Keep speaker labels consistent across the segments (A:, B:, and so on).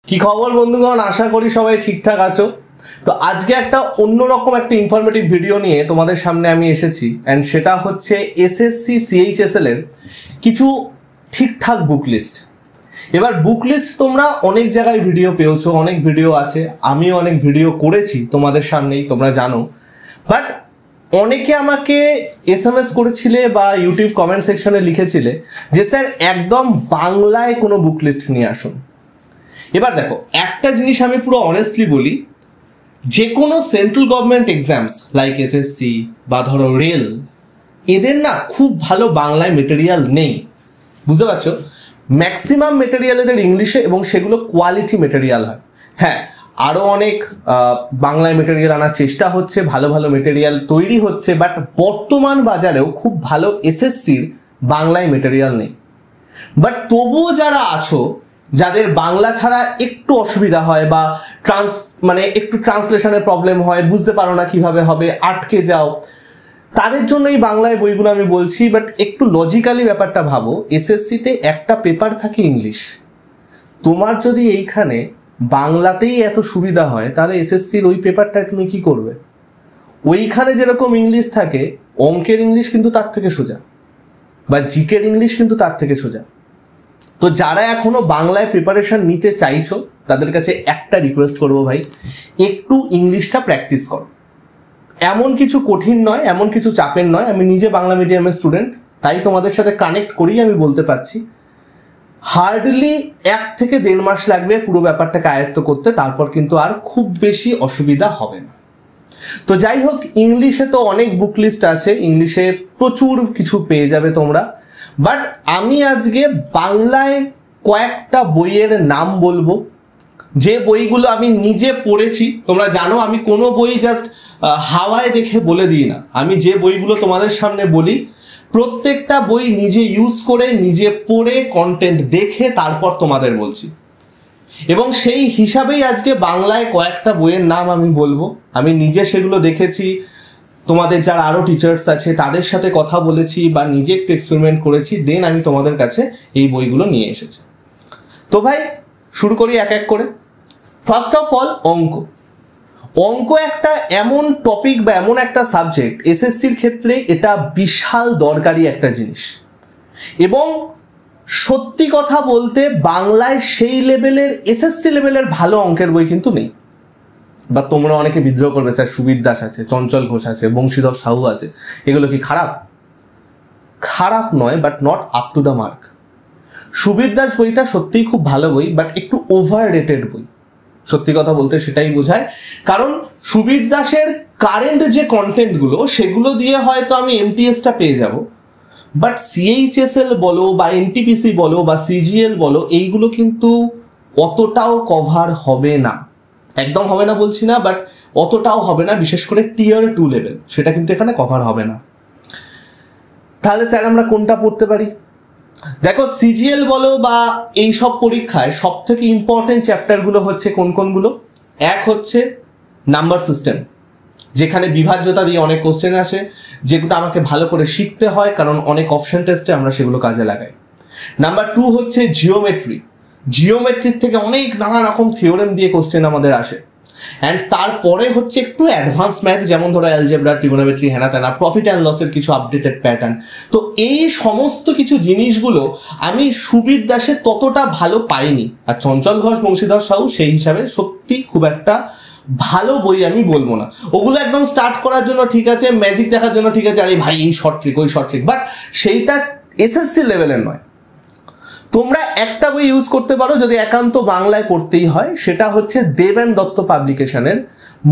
A: কি খবর বন্ধুগণ, আশা করি সবাই ঠিকঠাক আছো। তো আজকে একটা অন্যরকম একটা ইনফরমেটিভ ভিডিও নিয়ে তোমাদের সামনে আমি এসেছি, অ্যান্ড সেটা হচ্ছে এসএসসি সিএইচএসএল এর কিছু ঠিকঠাক বুক লিস্ট। এবার বুক লিস্ট তোমরা অনেক জায়গায় ভিডিও পেয়েছো, অনেক ভিডিও আছে, আমিও অনেক ভিডিও করেছি তোমাদের সামনেই, তোমরা জানো। বাট অনেকে আমাকে এসএমএস করেছিলে বা ইউটিউব কমেন্ট সেকশনে লিখেছিলে যে স্যার একদম বাংলায় কোনো বুক লিস্ট নিয়ে আসুন। এবার দেখো, একটা জিনিস আমি পুরো অনেস্টলি বলি, যে কোনো central government exams like SSC বা ধরো রেল, এদের না খুব ভালো বাংলায় মেটেরিয়াল নেই, বুঝতে পারছো? ম্যাক্সিমাম মেটেরিয়াল এদের ইংলিশে, এবং সেগুলো কোয়ালিটি মেটেরিয়াল হয়। হ্যাঁ, আরও অনেক বাংলায় মেটেরিয়াল আনার চেষ্টা হচ্ছে, ভালো ভালো মেটেরিয়াল তৈরি হচ্ছে, বাট বর্তমান বাজারেও খুব ভালো এসএসসির বাংলায় মেটেরিয়াল নেই। বাট তবুও যারা আছো, যাদের বাংলা ছাড়া একটু অসুবিধা হয় বা একটু ট্রান্সলেশনের প্রবলেম হয়, বুঝতে পারো না কিভাবে হবে, আটকে যাও, তাদের জন্য এই বাংলায় বইগুলো আমি বলছি। বাট একটু লজিক্যালি ব্যাপারটা ভাবো, এসএসসিতে একটা পেপার থাকে ইংলিশ। তোমার যদি এইখানে বাংলাতেই এত সুবিধা হয়, তাহলে এসএসসির ওই পেপারটা তুমি কি করবে? ওইখানে যেরকম ইংলিশ থাকে, অঙ্কের ইংলিশ কিন্তু তার থেকে সোজা, বা জিকের ইংলিশ কিন্তু তার থেকে সোজা। তো যারা এখনো বাংলায় প্রিপারেশন নিতে চাইছো, তাদের কাছে একটা রিকোয়েস্ট করবো, ভাই একটু ইংলিশটা প্র্যাকটিস করো। এমন কিছু কঠিন নয়, এমন কিছু চাপের নয়। আমি নিজে বাংলা মিডিয়ামের স্টুডেন্ট, তাই তোমাদের সাথে কানেক্ট করেই আমি বলতে পারছি, হার্ডলি 1 থেকে 1.5 মাস লাগবে পুরো ব্যাপারটাকে আয়ত্ত করতে, তারপর কিন্তু আর খুব বেশি অসুবিধা হবে না। তো যাই হোক, ইংলিশে তো অনেক বুক লিস্ট আছে, ইংলিশে প্রচুর কিছু পেয়ে যাবে তোমরা। বাট আমি আজকে বাংলায় কয়েকটা বইয়ের নাম বলবো, যে বইগুলো আমি নিজে পড়েছি। তোমরা জানো আমি কোনো বই জাস্ট হাওয়ায় দেখে বলে দিই না। আমি যে বইগুলো তোমাদের সামনে বলি, প্রত্যেকটা বই নিজে ইউজ করে, নিজে পড়ে, কন্টেন্ট দেখে তারপর তোমাদের বলছি। এবং সেই হিসাবেই আজকে বাংলায় কয়েকটা বইয়ের নাম আমি বলবো। আমি নিজে সেগুলো দেখেছি, তোমাদের যারা আরও টিচার্স আছে তাদের সাথে কথা বলেছি, বা নিজে একটু এক্সপেরিমেন্ট করেছি, দেন আমি তোমাদের কাছে এই বইগুলো নিয়ে এসেছি। তো ভাই শুরু করি এক এক করে। ফার্স্ট অফ অল, অঙ্ক একটা এমন টপিক বা এমন একটা সাবজেক্ট, এসএসসির ক্ষেত্রে এটা বিশাল দরকারি একটা জিনিস। এবং সত্যি কথা বলতে বাংলায় সেই লেভেলের, এসএসসি লেভেলের ভালো অঙ্কের বই কিন্তু নেই। বা তোমরা অনেকে বিদ্রোহ করবে, স্যার সুবীর দাস আছে, চঞ্চল ঘোষ আছে, বংশীধর সাহু আছে, এগুলো কি খারাপ? খারাপ নয়, but not up to the mark. Subir Das বইটা সত্যিই খুব ভালো বই, বাট একটু ওভার রেটেড বই। সত্যি কথা বলতে সেটাই বোঝায়, কারণ সুবীর দাসের কারেন্ট যে কন্টেন্টগুলো, সেগুলো দিয়ে হয়তো আমি এমটিএসটা পেয়ে যাব, বাট সিএইচএসএল বলো বা এনটিপিসি বলো বা সিজিএল বলো, এইগুলো কিন্তু অতটাও কভার হবে না। একদম হবে না বলছি না, বাট অতটাও হবে না, বিশেষ করে টিয়ার 2 লেভেল, সেটা কিন্তু এখানে কভার হবে না। তাহলে স্যার আমরা কোনটা পড়তে পারি? দেখো, সিজিএল বলো বা এই সব পরীক্ষায় সব থেকে ইম্পর্টেন্ট চ্যাপ্টারগুলো হচ্ছে কোনগুলো? এক হচ্ছে নাম্বার সিস্টেম, যেখানে বিভাজ্যতা দিয়ে অনেক কোশ্চেন আসে, যেগুলো আমাকে ভালো করে শিখতে হয়, কারণ অনেক অপশন টেস্টে আমরা সেগুলো কাজে লাগাই। নাম্বার 2 হচ্ছে জিওমেট্রির থেকে অনেক নানা রকম থিওরেম দিয়ে কোশ্চেন আমাদের আসে। অ্যান্ড তারপরে হচ্ছে একটু অ্যাডভান্স ম্যাথ, যেমন ধরো অ্যালজেব্রা, ট্রিগোনোমেট্রি, হেনা তেনা, প্রফিট অ্যান্ড লসের কিছু আপডেটেড প্যাটার্ন। তো এই সমস্ত কিছু জিনিসগুলো আমি সুবীর দাসে ততটা ভালো পাইনি, আর চঞ্চল ঘোষ, বংশীধর সাহু সেই হিসাবে সত্যি খুব একটা ভালো বই আমি বলবো না। ওগুলো একদম স্টার্ট করার জন্য ঠিক আছে, ম্যাজিক দেখার জন্য ঠিক আছে, আরে ভাই এই শর্ট ট্রিক, ওই শর্ট ট্রিক, বাট সেইটা এসএসসি লেভেলের নয়। তোমরা একটা বই ইউজ করতে পারো যদি একান্ত বাংলায় পড়তেই হয়, সেটা হচ্ছে দেবেন দত্ত পাবলিকেশনের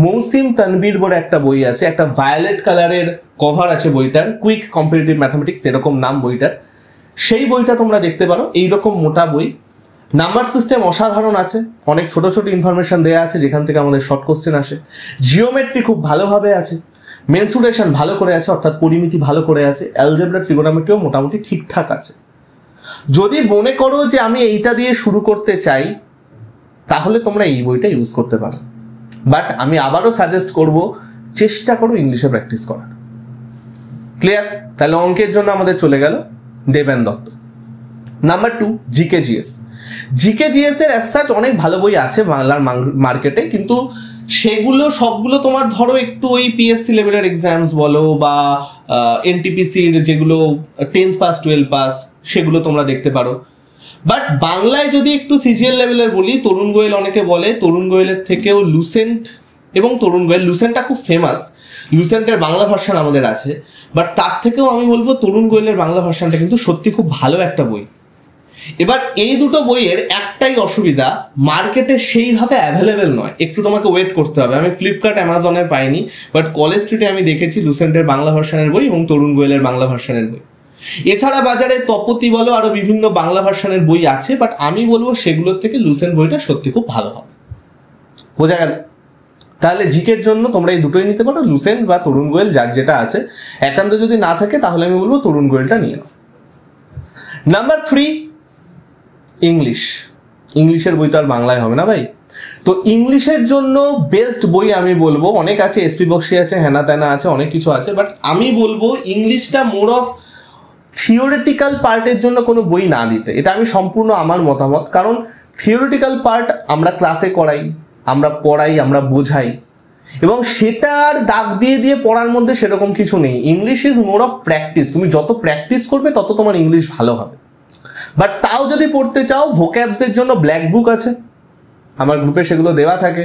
A: মৌসিম তানবীর বলে একটা বই আছে, একটা ভায়োলেট কালারের কভার আছে বইটার, কুইক কম্পিটিটিভ ম্যাথামেটিক্স এরকম নাম বইটার। সেই বইটা তোমরা দেখতে পারো, এইরকম মোটা বই। নাম্বার সিস্টেম অসাধারণ আছে, অনেক ছোট ছোট ইনফরমেশন দেওয়া আছে যেখান থেকে আমাদের শর্ট কোশ্চেন আসে। জিওমেট্রি খুব ভালোভাবে আছে, মেনসুরেশন ভালো করে আছে, অর্থাৎ পরিমিতি ভালো করে আছে, অ্যালজেব্রা, ট্রিগোনোমেট্রিও মোটামুটি ঠিকঠাক আছে। যদি মনে করো যে আমি এইটা দিয়ে শুরু করতে চাই, তাহলে তোমরা এই বইটা ইউজ করতে পারো। বাট আমি আবারও সাজেস্ট করব, চেষ্টা করো ইংলিশে প্র্যাকটিস করার। ক্লিয়ার? তাহলে অঙ্কের জন্য আমাদের চলে গেল দেবেন Dutta. Number 2 GK GS. GK GS এর অ্যাজ সাচ অনেক ভালো বই আছে বাংলার মার্কেটে, কিন্তু সেগুলো সবগুলো তোমার ধরো একটু ওই পিএসসি লেভেলের এক্সামস বলো বা এনটিপিসির যেগুলো 10th পাস 12 পাস সেগুলো তোমরা দেখতে পারো। বাট বাংলায় যদি একটু সিজিএল লেভেলের বলি, তরুণ গোয়েল অনেকে বলে, তরুণ গোয়েলের থেকেও লুসেন্ট এবং তরুণ গোয়েল, লুসেন্টটা খুব ফেমাস, লুসেন্টের বাংলা ভার্সন আমাদের আছে, বাট তার থেকেও আমি বলবো তরুণ গোয়েলের বাংলা ভার্সনটা কিন্তু সত্যি খুব ভালো একটা বই। এবার এই দুটো বইয়ের একটাই অসুবিধা, মার্কেটে সেইভাবে অ্যাভেলেবেল নয়, একটু তোমাকে ওয়েট করতে হবে। আমি ফ্লিপকার্ট অ্যামাজনে পাইনি, বাট কলেজ স্ট্রিটে আমি দেখেছি লুসেন্টের বাংলা ভার্সনের বই এবং তরুণ গোয়েলের বাংলা ভার্সনের বই। এছাড়া বাজারে তপতি বলো আরো বিভিন্ন বাংলা ভার্সনের বই আছে, বাট আমি বলবো সেগুলোর থেকে লুসেন্ট বইটা সত্যি খুব ভালো হবে। বোঝা গেল? তাহলে জিকের জন্য তোমরা এই দুটোই নিতে পারো, লুসেন্ট বা তরুণ গোয়েল, যার যেটা আছে। একান্ত যদি না থাকে তাহলে আমি বলবো তরুণ গোয়েলটা নিয়ে নাও। Number 3 English. ইংলিশের বই তো আর বাংলায় হবে না ভাই, তো ইংলিশের জন্য বেস্ট বই আমি বলবো অনেক আছে, এসপি বক্সি আছে, হেনা তেনা আছে, অনেক কিছু আছে, বাট আমি বলবো ইংলিশটা মোর অফ থিওরিটিক্যাল পার্টের জন্য কোনো বই না দিতে। এটা আমি সম্পূর্ণ আমার মতামত, কারণ থিওরিটিক্যাল পার্ট আমরা ক্লাসে করাই, আমরা পড়াই, আমরা বোঝাই, এবং সেটার দাগ দিয়ে দিয়ে পড়ার মধ্যে সেরকম কিছু নেই। English is more of practice, তুমি যত প্র্যাকটিস করবে তত তোমার ইংলিশ ভালো হবে। বাট তাও যদি পড়তে চাও, ভোক্যাবসের জন্য ব্ল্যাক বুক আছে, আমার গ্রুপে সেগুলো দেওয়া থাকে।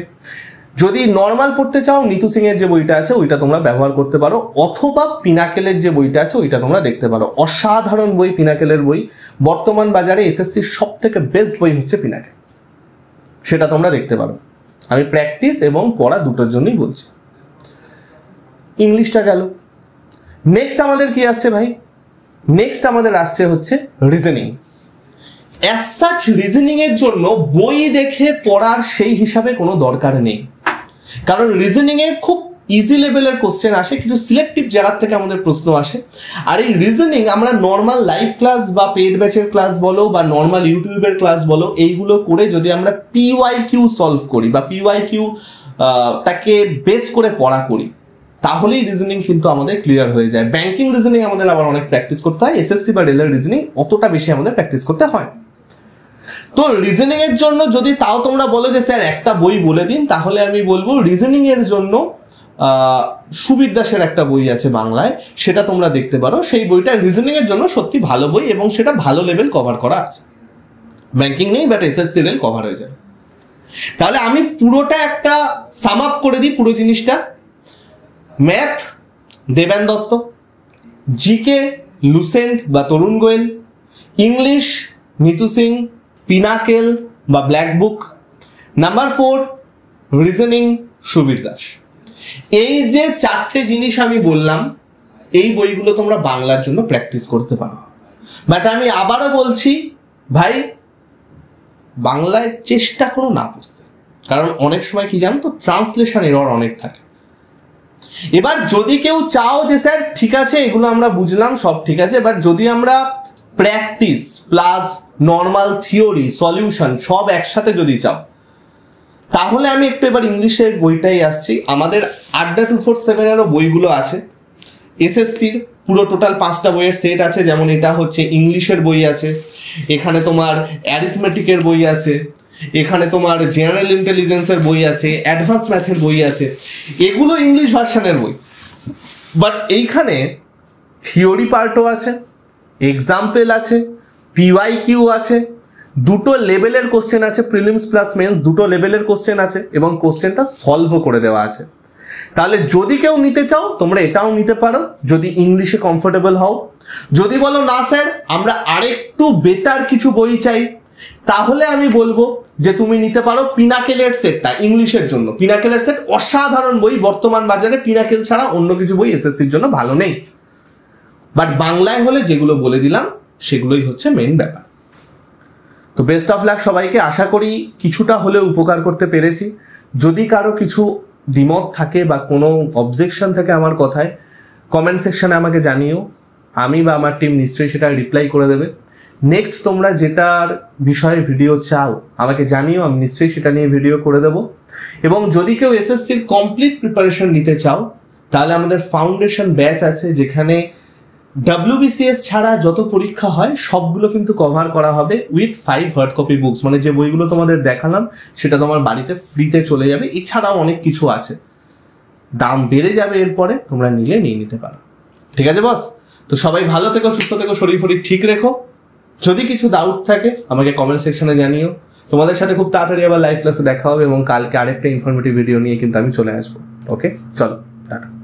A: যদি নর্মাল পড়তে চাও, নিতু সিং এর যে বইটা আছে ওইটা তোমরা ব্যবহার করতে পারো, অথবা পিনাকেলের যে বইটা আছে ওইটা তোমরা দেখতে পারো। অসাধারণ বই পিনাকেলের বই, বর্তমান বাজারে এসএসসির সব থেকে বেস্ট বই হচ্ছে পিনাকেল, সেটা তোমরা দেখতে পারো। আমি প্র্যাকটিস এবং পড়া দুটোর জন্যই বলছি। ইংলিশটা গেল, নেক্সট আমাদের কি আসছে ভাই? নেক্সট আমাদের আসছে হচ্ছে রিজনিং। অ্যাজ সাচ রিজনিং এর জন্য বই দেখে পড়ার সেই হিসাবে কোনো দরকার নেই, কারণ রিজনিং এ খুব ইজি লেভেলের কোশ্চেন আসে, কিছু সিলেক্টিভ জায়গা থেকে আমাদের প্রশ্ন আসে। আর এই রিজনিং আমরা নর্মাল লাইভ ক্লাস বা পেড ব্যাচের ক্লাস বলো বা নর্মাল ইউটিউবের ক্লাস বলো, এইগুলো করে যদি আমরা পিওয়াইকিউ সলভ করি বা পিওয়াইকিউ তাকে বেস করে পড়া করি, তাহলেই রিজনিং কিন্তু আমাদের ক্লিয়ার হয়ে যায়। ব্যাংকিং রিজনিং আমাদের আবার অনেক প্র্যাকটিস করতে হয়, এসএসসি বা রেলের রিজনিং অতটা বেশি আমাদের প্র্যাকটিস করতে হয়। তো রিজনিং এর জন্য যদি তাও তোমরা বলো যে স্যার একটা বই বলে দিন, তাহলে আমি বলবো রিজনিং এর জন্য সুবীর দাসের একটা বই আছে বাংলায়, সেটা তোমরা দেখতে পারো। সেই বইটা রিজনিং এর জন্য সত্যি ভালো বই এবং সেটা ভালো লেভেল কভার করা আছে। ব্যাংকিং নেই, বাট এসএসসি রেল কভার হয়ে যায়। তাহলে আমি পুরোটা একটা সাম আপ করে দিই পুরো জিনিসটা। ম্যাথ দেবেন দত্ত, জিকে লুসেন্ট বা তরুণ গোয়েল, ইংলিশ নিতু সিং, পিনাকেল বা black book. Number 4 reasoning Subir Das. এই যে 4টে জিনিস আমি বললাম, এই বইগুলো তোমরা বাংলার জন্য প্র্যাকটিস করতে পারো। বাট আমি আবারও বলছি ভাই, বাংলায় চেষ্টা করো না পড়তে, কারণ অনেক সময় কি জানো তো, ট্রান্সলেশন এরর অনেক থাকে। এবার যদি কেউ চাও যে স্যার ঠিক আছে এগুলো আমরা বুঝলাম সব ঠিক আছে, বাট যদি আমরা practice plus normal theory solution সব একসাথে যদি চাও, তাহলে আমি একটু এবার ইংলিশের বইটাই আসছি। আমাদের আড্ডা 247 এরও বইগুলো আছে, এসএসসির পুরো টোটাল 5টা বইয়ের সেট আছে। যেমন এটা হচ্ছে ইংলিশের বই আছে, এখানে তোমার অ্যারিথমেটিকের বই আছে, এখানে তোমার জেনারেল ইন্টেলিজেন্সের বই আছে, অ্যাডভান্স ম্যাথের বই আছে, এগুলো ইংলিশ ভার্সনের বই। বাট এইখানে থিওরি পার্টও আছে, এক্সাম্পল আছে, পিওয়াইকিউ আছে, দুটো লেভেলের কোশ্চেন আছে, প্রিলিমস প্লাস মেন্স দুটো লেভেলের কোশ্চেন আছে, এবং কোশ্চেনটা সলভও করে দেওয়া আছে। তাহলে যদি কেউ নিতে চাও তোমরা এটাও নিতে পারো, যদি ইংলিশে কমফোর্টেবল হও। যদি বলো না স্যার আমরা আরেকটু বেটার কিছু বই চাই, তাহলে আমি বলবো যে তুমি নিতে পারো পিনাকেলের সেটটা ইংলিশের জন্য। পিনাকেলের সেট অসাধারণ বই, বর্তমান বাজারে পিনাকেল ছাড়া অন্য কিছু বই এসএসসির জন্য ভালো নেই। বাট বাংলায় হলে যেগুলো বলে দিলাম সেগুলোই হচ্ছে মেইন ব্যাপার। তো বেস্ট অফ লাক সবাইকে, আশা করি কিছুটা হলেও উপকার করতে পেরেছি। যদি কারো কিছু দ্বিমত থাকে বা কোনো অবজেকশন থাকে আমার কথায়, কমেন্ট সেকশনে আমাকে জানিও, আমি বা আমার টিম নিশ্চয়ই সেটা রিপ্লাই করে দেবে। নেক্সট তোমরা যেটার বিষয়ে ভিডিও চাও আমাকে জানিও, আমি নিশ্চয়ই সেটা নিয়ে ভিডিও করে দেবো। এবং যদি কেউ এসএসসির কমপ্লিট প্রিপারেশন নিতে চাও, তাহলে আমাদের ফাউন্ডেশন ব্যাচ আছে, যেখানে WBCS ছাড়া যত পরীক্ষা হয় সবগুলো কিন্তু কভার করা হবে উইথ 5 হার্ড কপি বুকস, মানে যে বইগুলো তোমাদের দেখালাম সেটা তোমার বাড়িতে ফ্রিতে চলে যাবে। এছাড়াও অনেক কিছু আছে, দাম বেড়ে যাবে এরপরে, তোমরা নিয়ে নিতে পারো। ঠিক আছে বস? তো সবাই ভালো থেকো, সুস্থ থেকো, শরীর ফরীর ঠিক রেখো। যদি কিছু ডাউট থাকে আমাকে কমেন্ট সেকশনে জানিও। তোমাদের সাথে খুব তাড়াতাড়ি আবার লাইভ ক্লাসে দেখা হবে এবং কালকে আরেকটা ইনফরমেটিভ ভিডিও নিয়ে কিন্তু আমি চলে আসবো। ওকে, চলো টাটা।